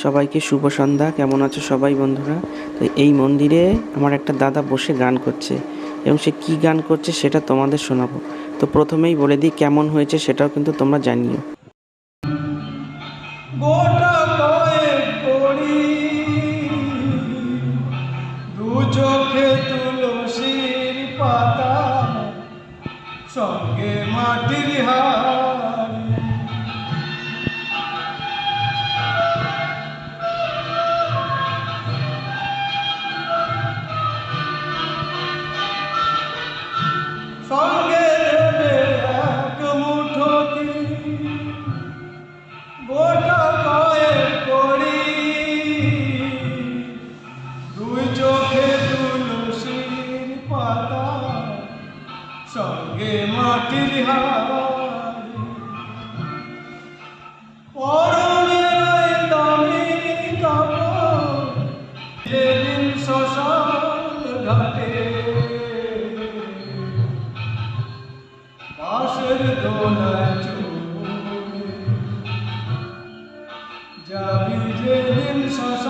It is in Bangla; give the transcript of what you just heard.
সবাইকে শুভ সন্ধ্যা। কেমন আছো সবাই বন্ধুরা? তো এই মন্দিরে আমার একটা দাদা বসে গান করছে এবং সে কী গান করছে সেটা তোমাদের শোনাবো। তো প্রথমেই বলে দিই কেমন হয়েছে সেটাও কিন্তু তোমরা জানিও। গোটা কয়েক করি দু চোখে তুলসীর পাতা সঙ্গে মাটির হাড়ি সঙ্গে দেবে এক মুঠো গোটা কয়েক করি দুই চোখে তুলসীর পাতা সঙ্গে মাটির হাড়ি পরনে দামি কাপড় যেদিন শ্মশান ঘাটে বাঁশের দোলায় চলে যাবি যেদিন শ্মশান